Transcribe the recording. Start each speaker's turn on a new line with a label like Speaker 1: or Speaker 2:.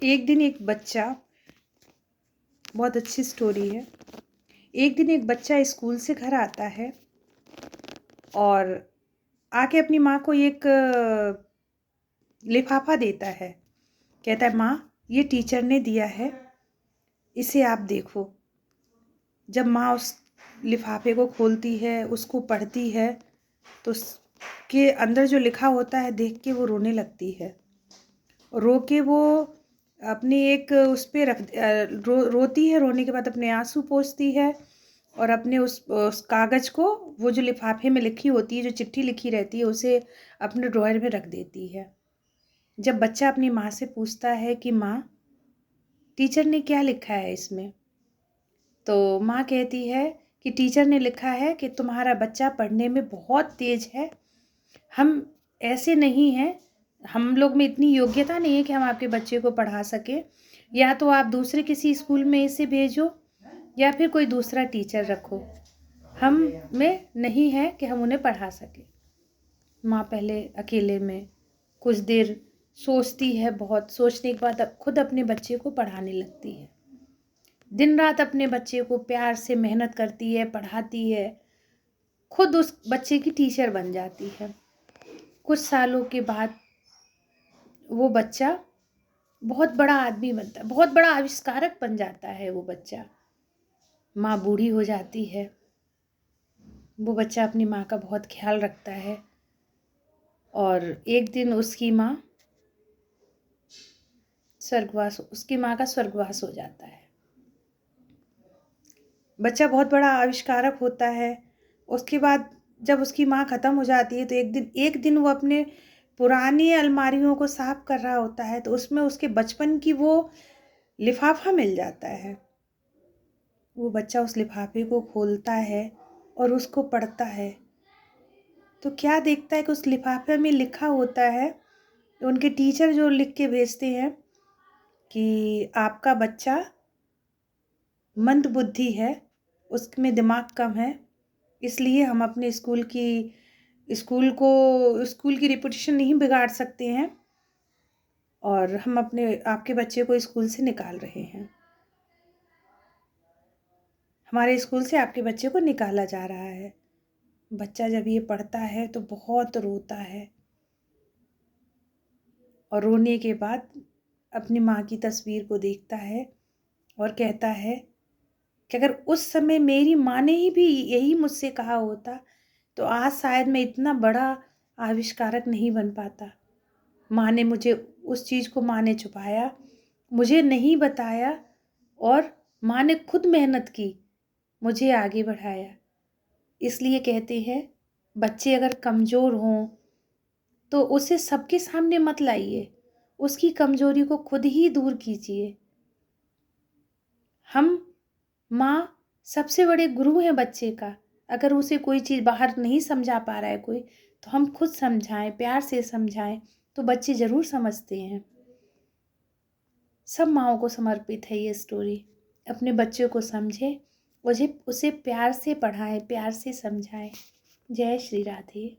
Speaker 1: एक दिन एक बच्चा, बहुत अच्छी स्टोरी है। एक दिन एक बच्चा स्कूल से घर आता है और आके अपनी माँ को एक लिफाफा देता है। कहता है, माँ ये टीचर ने दिया है, इसे आप देखो। जब माँ उस लिफाफे को खोलती है, उसको पढ़ती है, तो उसके अंदर जो लिखा होता है देख के वो रोने लगती है। रो के वो अपनी एक उस पे रोती है। रोने के बाद अपने आंसू पोंछती है और अपने उस कागज़ को, वो जो लिफाफे में लिखी होती है, जो चिट्ठी लिखी रहती है, उसे अपने ड्रॉयर में रख देती है। जब बच्चा अपनी माँ से पूछता है कि माँ, टीचर ने क्या लिखा है इसमें, तो माँ कहती है कि टीचर ने लिखा है कि तुम्हारा बच्चा पढ़ने में बहुत तेज है। हम ऐसे नहीं हैं, हम लोग में इतनी योग्यता नहीं है कि हम आपके बच्चे को पढ़ा सकें। या तो आप दूसरे किसी स्कूल में इसे भेजो या फिर कोई दूसरा टीचर रखो। हम में नहीं है कि हम उन्हें पढ़ा सकें। माँ पहले अकेले में कुछ देर सोचती है। बहुत सोचने के बाद खुद अपने बच्चे को पढ़ाने लगती है। दिन रात अपने बच्चे को प्यार से मेहनत करती है, पढ़ाती है। खुद उस बच्चे की टीचर बन जाती है। कुछ सालों के बाद वो बच्चा बहुत बड़ा आदमी बनता है, बहुत बड़ा आविष्कारक बन जाता है वो बच्चा। माँ बूढ़ी हो जाती है। वो बच्चा अपनी माँ का बहुत ख्याल रखता है और एक दिन उसकी माँ का स्वर्गवास हो जाता है। बच्चा बहुत बड़ा आविष्कारक होता है। उसके बाद जब उसकी माँ ख़त्म हो जाती है तो एक दिन वो अपने पुरानी अलमारियों को साफ कर रहा होता है, तो उसमें उसके बचपन की वो लिफाफा मिल जाता है। वो बच्चा उस लिफाफे को खोलता है और उसको पढ़ता है, तो क्या देखता है कि उस लिफाफे में लिखा होता है, उनके टीचर जो लिख के भेजते हैं कि आपका बच्चा मंद बुद्धि है, उसमें दिमाग कम है, इसलिए हम अपने स्कूल की रेपुटेशन नहीं बिगाड़ सकते हैं और हम आपके बच्चे को स्कूल से निकाल रहे हैं। हमारे स्कूल से आपके बच्चे को निकाला जा रहा है। बच्चा जब ये पढ़ता है तो बहुत रोता है और रोने के बाद अपनी माँ की तस्वीर को देखता है और कहता है कि अगर उस समय मेरी माँ ने ही भी यही मुझसे कहा होता तो आज शायद मैं इतना बड़ा आविष्कारक नहीं बन पाता। माँ ने मुझे उस चीज़ को माँ ने छुपाया, मुझे नहीं बताया और माँ ने खुद मेहनत की, मुझे आगे बढ़ाया। इसलिए कहते हैं बच्चे अगर कमज़ोर हों तो उसे सबके सामने मत लाइए, उसकी कमज़ोरी को खुद ही दूर कीजिए। हम माँ सबसे बड़े गुरु हैं बच्चे का। अगर उसे कोई चीज़ बाहर नहीं समझा पा रहा है कोई, तो हम खुद समझाएं, प्यार से समझाएं, तो बच्चे ज़रूर समझते हैं। सब माँओं को समर्पित है ये स्टोरी। अपने बच्चे को समझें, उसे प्यार से पढ़ाएं, प्यार से समझाएं। जय श्री राधे।